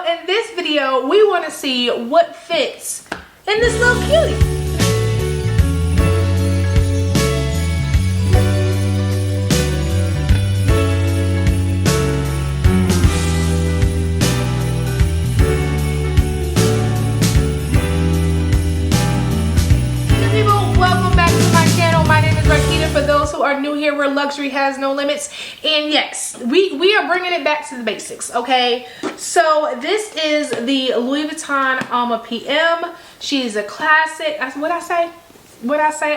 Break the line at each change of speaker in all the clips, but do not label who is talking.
in this video, we want to see what fits in this little cutie. For those who are new here, where luxury has no limits, and yes, we are bringing it back to the basics. Okay, so this is the Louis Vuitton Alma PM. She is a classic. What I say?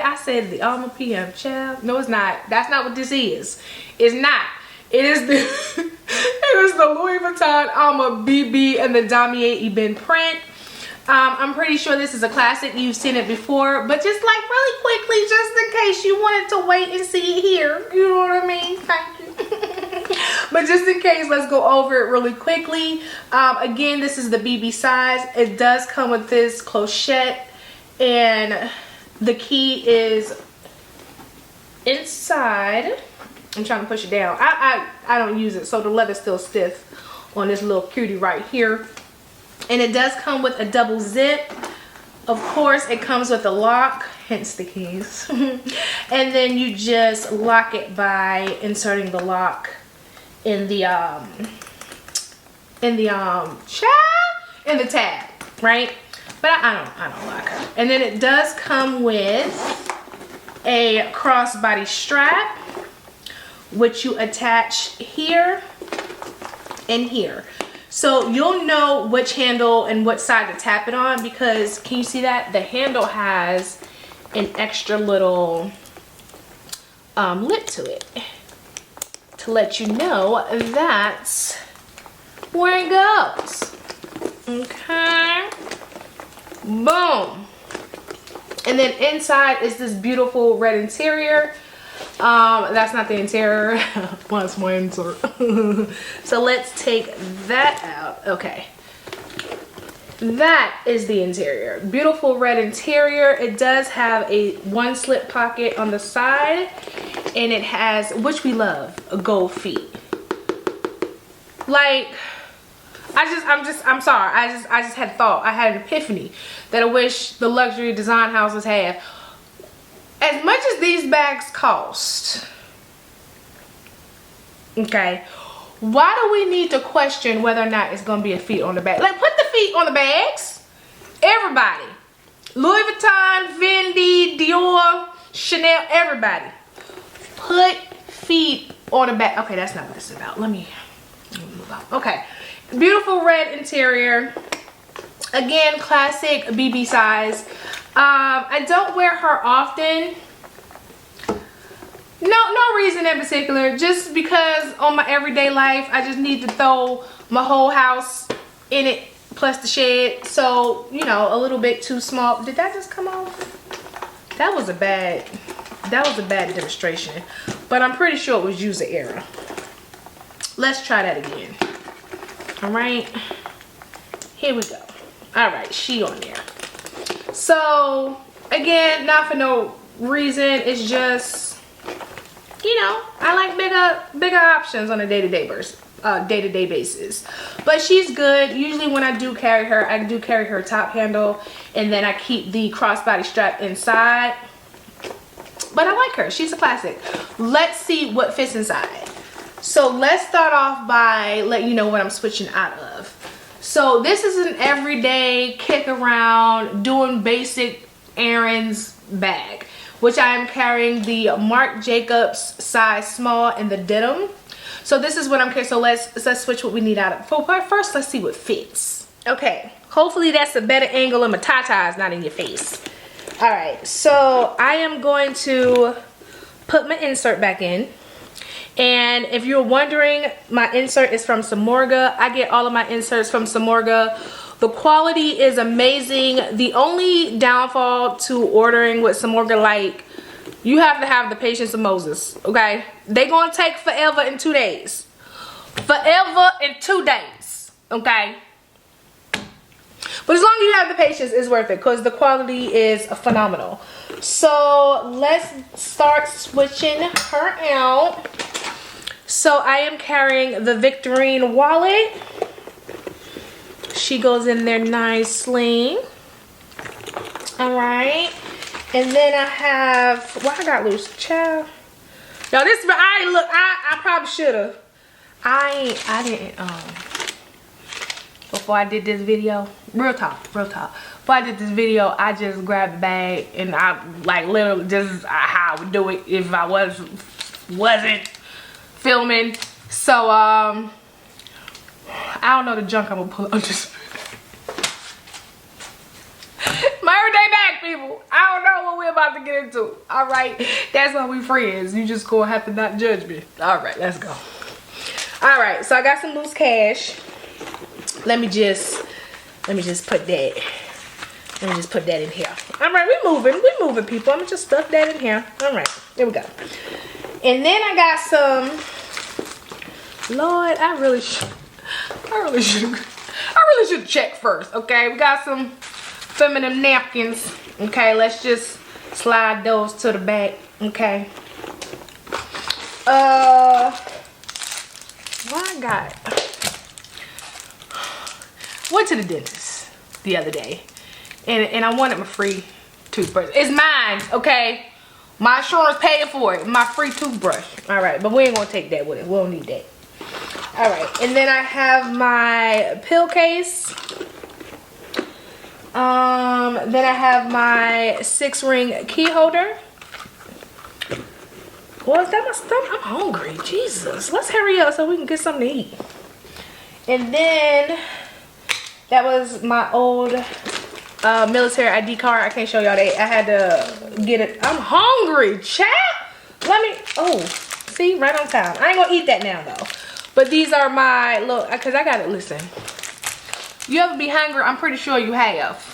I said the Alma PM, child. No, it's not. That's not what this is. It's not. It is the it is the Louis Vuitton Alma BB and the Damier Ebene print. I'm pretty sure this is a classic. You've seen it before, but just like really quickly, just in case you wanted to wait and see it here. You know what I mean? Thank you. But just in case, let's go over it really quickly. Again, this is the BB size. It does come with this clochette, and the key is inside. I'm trying to push it down. I don't use it, so the leather's still stiff on this little cutie right here. And it does come with a double zip. Of course, it comes with a lock, hence the keys. And then you just lock it by inserting the lock in the tab, right? But I don't lock her. And then it does come with a crossbody strap, which you attach here and here. So you'll know which handle and what side to tap it on, because can you see that? The handle has an extra little lip to it to let you know that's where it goes. Okay. Boom. And then inside is this beautiful red interior. That's not the interior. What's my insert? So let's take that out. Okay, that is the interior. Beautiful red interior. It does have a one slip pocket on the side, and it has, which we love, a gold feet. Like, I'm sorry. I just had thought. I had an epiphany that I wish the luxury design houses have. As much as these bags cost, okay, why do we need to question whether or not it's going to be a feet on the bag? Like, put the feet on the bags. Everybody. Louis Vuitton, Fendi, Dior, Chanel, everybody. Put feet on the bag. Okay, that's not what this is about. Let me move out. Okay. Beautiful red interior. Again, classic BB size. I don't wear her often. No reason in particular. Just because on my everyday life, I just need to throw my whole house in it, plus the shed. So, you know, a little bit too small. Did that just come off? That was a bad demonstration. But I'm pretty sure it was user error. Let's try that again. Alright. Here we go. Alright, she on there. So again, not for no reason, it's just, you know, I like bigger options on a day-to-day basis. But she's good. Usually when I do carry her, I do carry her top handle, and then I keep the crossbody strap inside. But I like her. She's a classic. Let's see what fits inside. So let's start off by letting you know what I'm switching out of. So this is an everyday kick around, doing basic errands bag, which I am carrying the Marc Jacobs size small in the denim. So this is what I'm carrying. So let's switch what we need out of. But first, let's see what fits. Okay, hopefully that's a better angle and my tatas not in your face. All right, so I am going to put my insert back in. And if you're wondering, my insert is from Samorga. I get all of my inserts from Samorga. The quality is amazing. The only downfall to ordering with Samorga, like, you have to have the patience of Moses, okay? They're gonna take forever in 2 days. Forever in 2 days, okay? But as long as you have the patience, it's worth it, because the quality is phenomenal. So let's start switching her out. So I am carrying the Victorine wallet. She goes in there nicely. All right. And then I have, well, I got loose, child. Yo, this, I probably should have. I didn't, before I did this video, real talk. Before I did this video, I just grabbed the bag and I, like, literally, just how I would do it if I wasn't filming. So, I don't know the junk I'm gonna pull out this. My everyday bag, people. I don't know what we're about to get into. All right, that's why we friends. You just gonna have to not judge me. All right, let's go. All right, so I got some loose cash. Let me just put that. Let me just put that in here. All right, we moving, people. I'm gonna just stuff that in here. All right, there we go. And then I got some. Lord, I really should check first. Okay, we got some feminine napkins. Okay, let's just slide those to the back. Okay. What I got? Went to the dentist the other day, and I wanted my free toothbrush. It's mine, okay? My insurance paid for it. My free toothbrush. All right, but we ain't gonna take that with us. We don't need that. All right, and then I have my pill case. Then I have my 6-ring key holder. Well, is that my stomach? I'm hungry. Jesus. Let's hurry up so we can get something to eat. And then that was my old military ID card. I can't show y'all that. I had to get it. I'm hungry, chat. Let me, oh, see, right on time. I ain't gonna eat that now though. But these are my little, cause I gotta, listen. You ever be hungry? I'm pretty sure you have.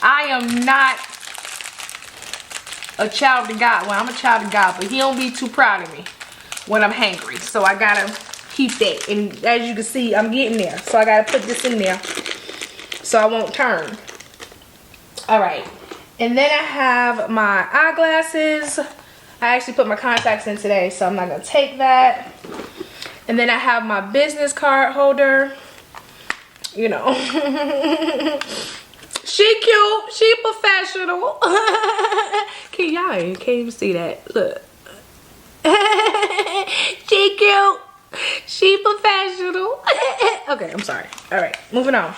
I am not a child of God. Well, I'm a child of God, but he don't be too proud of me when I'm hangry. So I gotta keep that. And as you can see, I'm getting there. So I gotta put this in there so I won't turn. All right. And then I have my eyeglasses. I actually put my contacts in today, so I'm not gonna take that. And then I have my business card holder. You know. She cute. She professional. Y'all can't even see that. Look. She cute. She professional. Okay, I'm sorry. All right, moving on.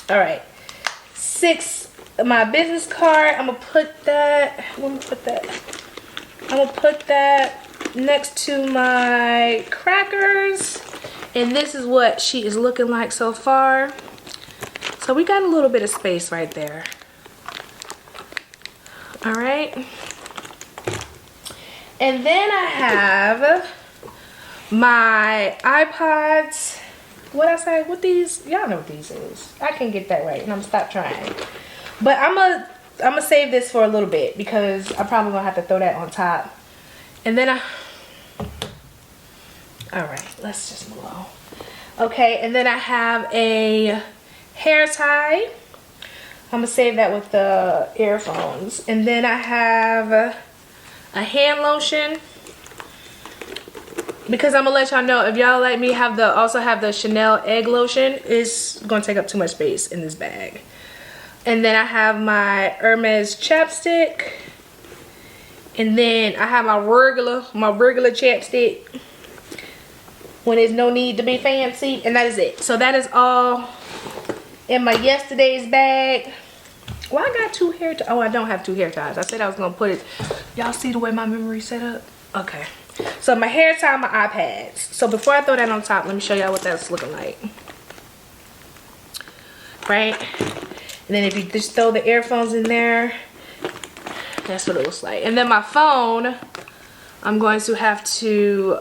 All right. 6, my business card. I'm gonna put that. Where am I put that? I'm gonna put that next to my crackers. And this is what she is looking like so far. So we got a little bit of space right there. All right. And then I have my iPods. What I say? What these? Y'all know what these is. I can't get that right, and I'm gonna stop trying. But I'm gonna save this for a little bit because I'm probably gonna have to throw that on top. And then all right, let's just move on. Okay, and then I have a hair tie. I'm gonna save that with the earphones. And then I have a hand lotion because I'm gonna let y'all know if y'all like me also have the Chanel egg lotion. It's gonna take up too much space in this bag. And then I have my Hermes chapstick. And then I have my regular chapstick when there's no need to be fancy, and that is it. So that is all in my yesterday's bag. Well, I got 2 hair ties. Oh, I don't have 2 hair ties. I said I was gonna put it. Y'all see the way my memory set up? Okay. So my hair tie, my iPads. So before I throw that on top, let me show y'all what that's looking like. Right? And then if you just throw the earphones in there, that's what it looks like. And then my phone, I'm going to have to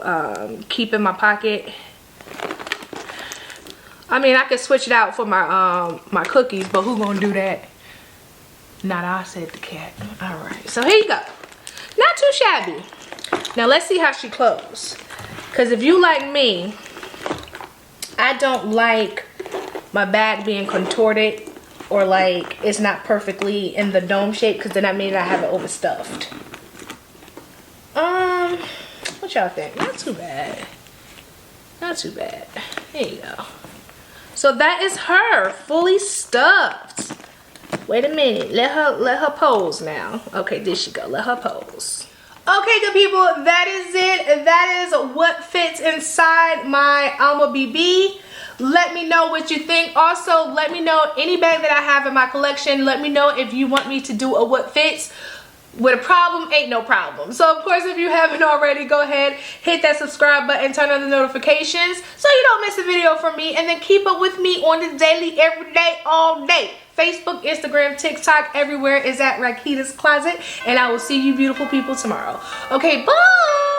keep in my pocket. I mean, I could switch it out for my my cookies, but who gonna do that? Not I, said the cat. All right, so here you go. Not too shabby. Now let's see how she closes. Cause if you like me, I don't like my bag being contorted or like it's not perfectly in the dome shape, because then that means I have it overstuffed. What y'all think? Not too bad. Not too bad. There you go. So that is her, fully stuffed. Wait a minute, let her pose now. Okay, there she go, let her pose. Okay, good people, that is it. That is what fits inside my Alma BB. Let me know what you think. Also, let me know any bag that I have in my collection. Let me know if you want me to do a what fits. With a problem, ain't no problem. So of course, if you haven't already, go ahead, hit that subscribe button, turn on the notifications so you don't miss a video from me, and then keep up with me on the daily, every day, all day. Facebook, Instagram, TikTok, everywhere is at Rakita's Closet, and I will see you beautiful people tomorrow. Okay, bye!